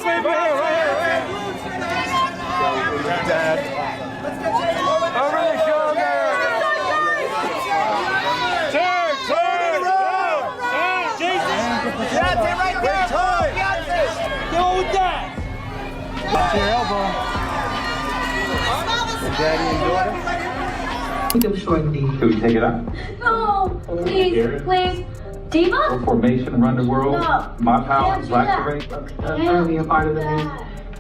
this way, Beyonce. Dad. Over the shoulder. Turn. Jason. Beyonce right there. Beyonce. Go with that. To your elbow. Daddy and daughter. Them short D. Can we take it out? No, please. Diva? Formation, run the world. No. My power, black parade. That's gonna be a part of the music.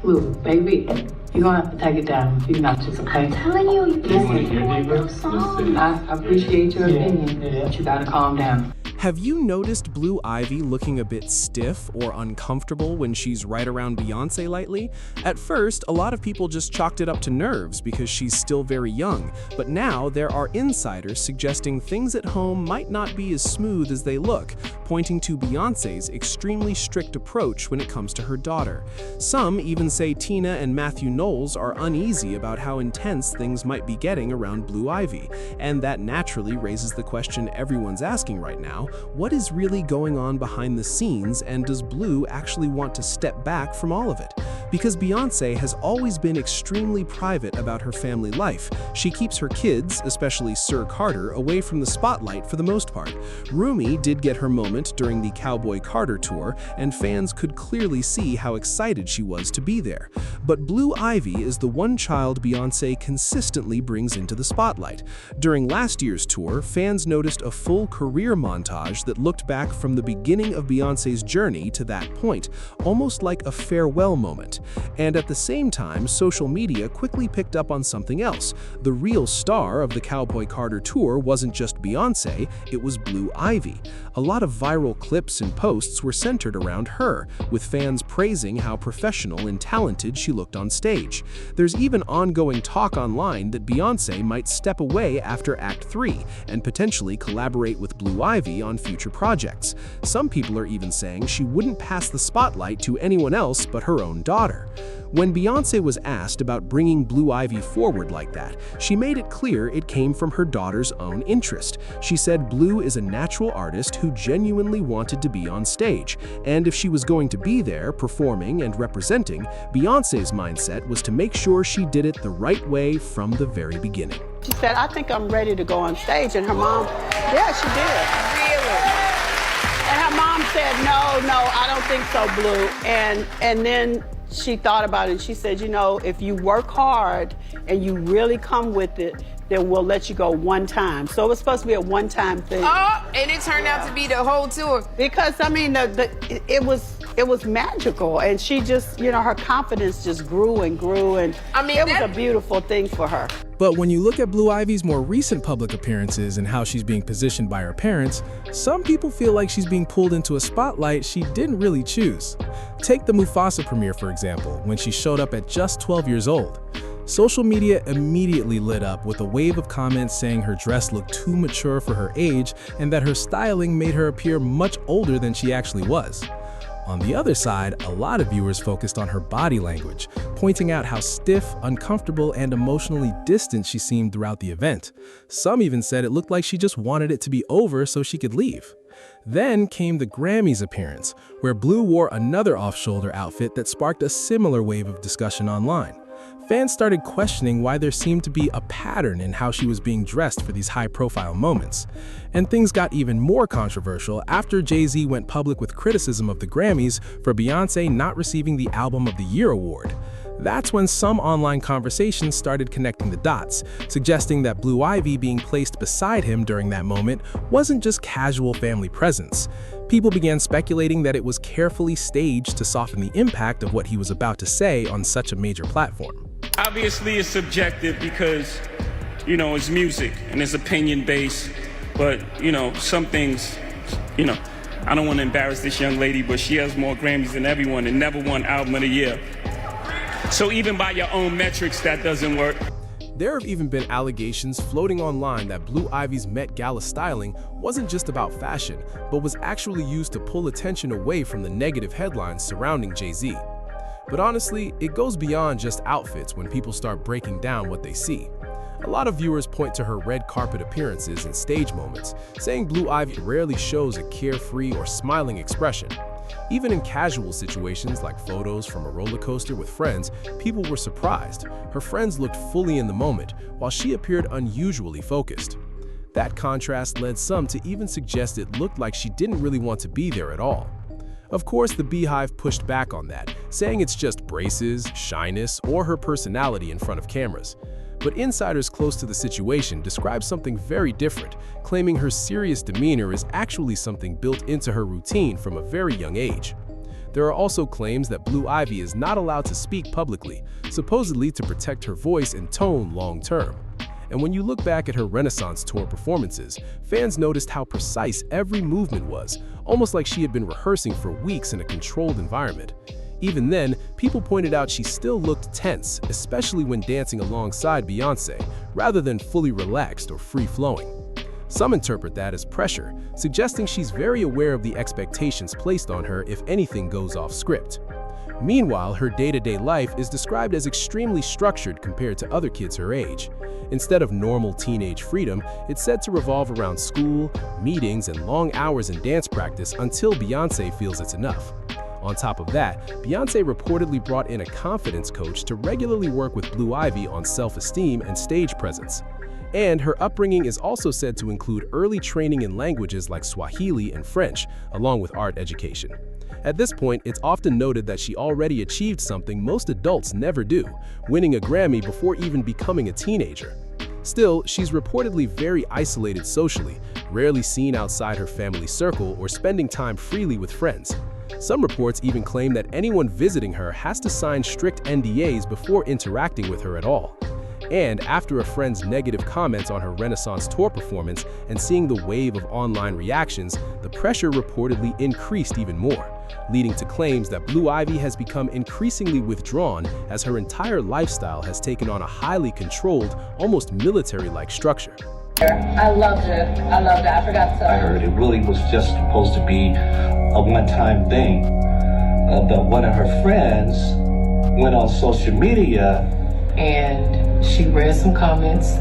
Blue, baby, you're gonna have to take it down if you're not just okay. I'm telling you, you can't wanna sing hear one Diva? little song. I appreciate your opinion, but you gotta calm down. Have you noticed Blue Ivy looking a bit stiff or uncomfortable when she's right around Beyoncé lately? At first, a lot of people just chalked it up to nerves because she's still very young, but now there are insiders suggesting things at home might not be as smooth as they look, pointing to Beyoncé's extremely strict approach when it comes to her daughter. Some even say Tina and Matthew Knowles are uneasy about how intense things might be getting around Blue Ivy, and that naturally raises the question everyone's asking right now: what is really going on behind the scenes, and does Blue actually want to step back from all of it? Because Beyoncé has always been extremely private about her family life. She keeps her kids, especially Sir Carter, away from the spotlight for the most part. Rumi did get her moment during the Cowboy Carter tour, and fans could clearly see how excited she was to be there. But Blue Ivy is the one child Beyoncé consistently brings into the spotlight. During last year's tour, fans noticed a full career montage that looked back from the beginning of Beyoncé's journey to that point, almost like a farewell moment. And at the same time, social media quickly picked up on something else. The real star of the Cowboy Carter tour wasn't just Beyoncé, it was Blue Ivy. A lot of viral clips and posts were centered around her, with fans praising how professional and talented she looked on stage. There's even ongoing talk online that Beyoncé might step away after Act 3 and potentially collaborate with Blue Ivy on future projects. Some people are even saying she wouldn't pass the spotlight to anyone else but her own daughter. When Beyoncé was asked about bringing Blue Ivy forward like that, she made it clear it came from her daughter's own interest. She said Blue is a natural artist who genuinely wanted to be on stage, and if she was going to be there, performing and representing, Beyoncé's mindset was to make sure she did it the right way from the very beginning. She said, I think I'm ready to go on stage, and her mom, yeah, she did. Really? And her mom said, no, I don't think so, Blue. And then she thought about it. She said, you know, if you work hard and you really come with it, then we'll let you go one time. So it was supposed to be a one-time thing. Oh, and it turned out to be the whole tour. Because, I mean, it was magical. And she just, you know, her confidence just grew and grew. And I mean, it was a beautiful thing for her. But when you look at Blue Ivy's more recent public appearances and how she's being positioned by her parents, some people feel like she's being pulled into a spotlight she didn't really choose. Take the Mufasa premiere, for example, when she showed up at just 12 years old. Social media immediately lit up with a wave of comments saying her dress looked too mature for her age and that her styling made her appear much older than she actually was. On the other side, a lot of viewers focused on her body language, pointing out how stiff, uncomfortable, and emotionally distant she seemed throughout the event. Some even said it looked like she just wanted it to be over so she could leave. Then came the Grammys appearance, where Blue wore another off-shoulder outfit that sparked a similar wave of discussion online. Fans started questioning why there seemed to be a pattern in how she was being dressed for these high-profile moments. And things got even more controversial after Jay-Z went public with criticism of the Grammys for Beyoncé not receiving the Album of the Year award. That's when some online conversations started connecting the dots, suggesting that Blue Ivy being placed beside him during that moment wasn't just casual family presence. People began speculating that it was carefully staged to soften the impact of what he was about to say on such a major platform. Obviously, it's subjective because, you know, it's music and it's opinion-based, but, you know, some things, you know, I don't want to embarrass this young lady, but she has more Grammys than everyone and never won Album of the Year. So even by your own metrics, that doesn't work. There have even been allegations floating online that Blue Ivy's Met Gala styling wasn't just about fashion, but was actually used to pull attention away from the negative headlines surrounding Jay-Z. But honestly, it goes beyond just outfits when people start breaking down what they see. A lot of viewers point to her red carpet appearances and stage moments, saying Blue Ivy rarely shows a carefree or smiling expression. Even in casual situations like photos from a roller coaster with friends, people were surprised. Her friends looked fully in the moment, while she appeared unusually focused. That contrast led some to even suggest it looked like she didn't really want to be there at all. Of course, the Beehive pushed back on that, saying it's just braces, shyness, or her personality in front of cameras. But insiders close to the situation describe something very different, claiming her serious demeanor is actually something built into her routine from a very young age. There are also claims that Blue Ivy is not allowed to speak publicly, supposedly to protect her voice and tone long-term. And when you look back at her Renaissance tour performances, fans noticed how precise every movement was, almost like she had been rehearsing for weeks in a controlled environment. Even then, people pointed out she still looked tense, especially when dancing alongside Beyoncé, rather than fully relaxed or free-flowing. Some interpret that as pressure, suggesting she's very aware of the expectations placed on her if anything goes off script. Meanwhile, her day-to-day life is described as extremely structured compared to other kids her age. Instead of normal teenage freedom, it's said to revolve around school, meetings, and long hours in dance practice until Beyoncé feels it's enough. On top of that, Beyoncé reportedly brought in a confidence coach to regularly work with Blue Ivy on self-esteem and stage presence. And her upbringing is also said to include early training in languages like Swahili and French, along with art education. At this point, it's often noted that she already achieved something most adults never do, winning a Grammy before even becoming a teenager. Still, she's reportedly very isolated socially, rarely seen outside her family circle or spending time freely with friends. Some reports even claim that anyone visiting her has to sign strict NDAs before interacting with her at all. And after a friend's negative comments on her Renaissance tour performance and seeing the wave of online reactions, the pressure reportedly increased even more, leading to claims that Blue Ivy has become increasingly withdrawn as her entire lifestyle has taken on a highly controlled, almost military-like structure. I loved it. I loved it. I forgot to. I heard it really was just supposed to be a one-time thing. But one of her friends went on social media And she read some comments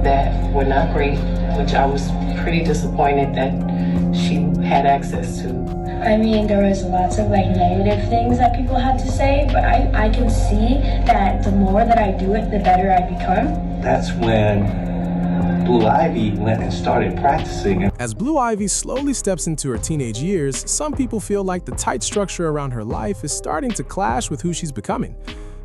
that were not great, which I was pretty disappointed that she had access to. I mean, there was lots of negative things that people had to say, but I can see that the more that I do it, the better I become. That's when Blue Ivy went and started practicing. As Blue Ivy slowly steps into her teenage years, some people feel like the tight structure around her life is starting to clash with who she's becoming.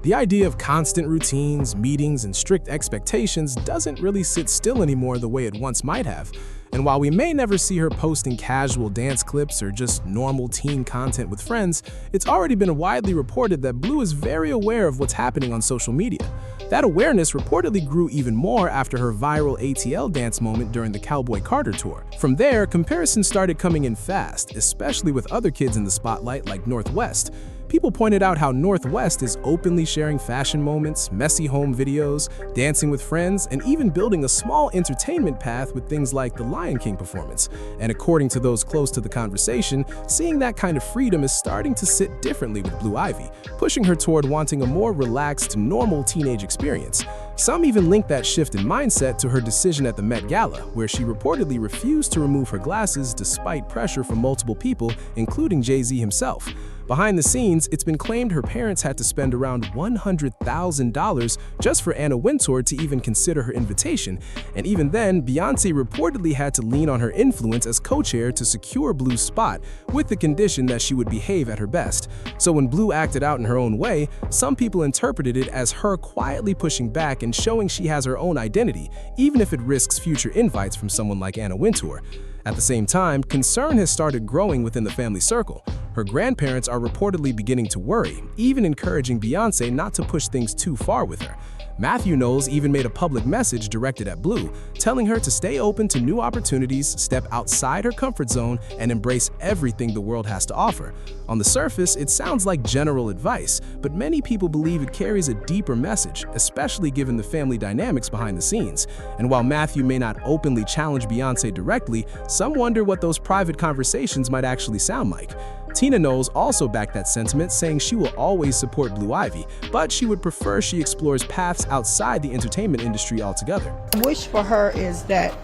The idea of constant routines, meetings, and strict expectations doesn't really sit still anymore the way it once might have. And while we may never see her posting casual dance clips or just normal teen content with friends, it's already been widely reported that Blue is very aware of what's happening on social media. That awareness reportedly grew even more after her viral ATL dance moment during the Cowboy Carter tour. From there, comparisons started coming in fast, especially with other kids in the spotlight like Northwest. People pointed out how Northwest is openly sharing fashion moments, messy home videos, dancing with friends, and even building a small entertainment path with things like the Lion King performance. And according to those close to the conversation, seeing that kind of freedom is starting to sit differently with Blue Ivy, pushing her toward wanting a more relaxed, normal teenage experience. Some even link that shift in mindset to her decision at the Met Gala, where she reportedly refused to remove her glasses despite pressure from multiple people, including Jay-Z himself. Behind the scenes, it's been claimed her parents had to spend around $100,000 just for Anna Wintour to even consider her invitation, and even then, Beyoncé reportedly had to lean on her influence as co-chair to secure Blue's spot, with the condition that she would behave at her best. So when Blue acted out in her own way, some people interpreted it as her quietly pushing back and showing she has her own identity, even if it risks future invites from someone like Anna Wintour. At the same time, concern has started growing within the family circle. Her grandparents are reportedly beginning to worry, even encouraging Beyoncé not to push things too far with her. Matthew Knowles even made a public message directed at Blue, telling her to stay open to new opportunities, step outside her comfort zone, and embrace everything the world has to offer. On the surface, it sounds like general advice, but many people believe it carries a deeper message, especially given the family dynamics behind the scenes. And while Matthew may not openly challenge Beyoncé directly, some wonder what those private conversations might actually sound like. Tina Knowles also backed that sentiment, saying she will always support Blue Ivy, but she would prefer she explores paths outside the entertainment industry altogether. My wish for her is that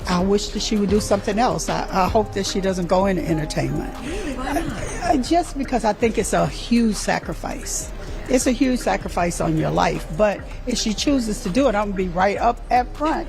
I wish that she would do something else. I hope that she doesn't go into entertainment. Really? Why not? Just because I think it's a huge sacrifice. It's a huge sacrifice on your life, but if she chooses to do it, I'm gonna be right up at front,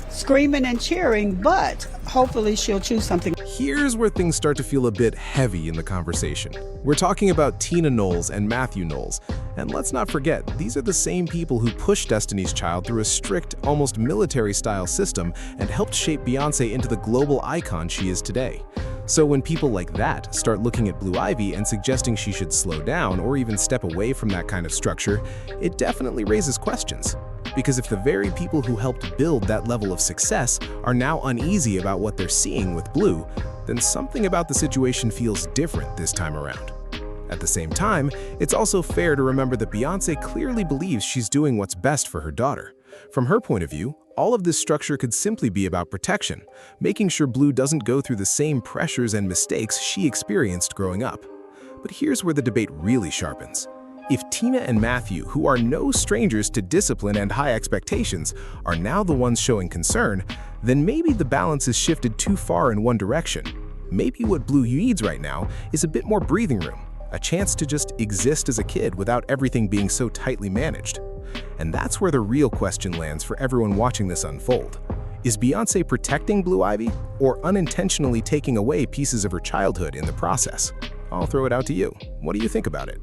screaming and cheering, but hopefully she'll choose something. Here's where things start to feel a bit heavy in the conversation. We're talking about Tina Knowles and Matthew Knowles, and let's not forget, these are the same people who pushed Destiny's Child through a strict, almost military-style system and helped shape Beyoncé into the global icon she is today. So when people like that start looking at Blue Ivy and suggesting she should slow down or even step away from that kind of structure, it definitely raises questions. Because if the very people who helped build that level of success are now uneasy about what they're seeing with Blue, then something about the situation feels different this time around. At the same time, it's also fair to remember that Beyoncé clearly believes she's doing what's best for her daughter. From her point of view, all of this structure could simply be about protection, making sure Blue doesn't go through the same pressures and mistakes she experienced growing up. But here's where the debate really sharpens. If Tina and Matthew, who are no strangers to discipline and high expectations, are now the ones showing concern, then maybe the balance is shifted too far in one direction. Maybe what Blue needs right now is a bit more breathing room, a chance to just exist as a kid without everything being so tightly managed. And that's where the real question lands for everyone watching this unfold. Is Beyoncé protecting Blue Ivy or unintentionally taking away pieces of her childhood in the process? I'll throw it out to you. What do you think about it?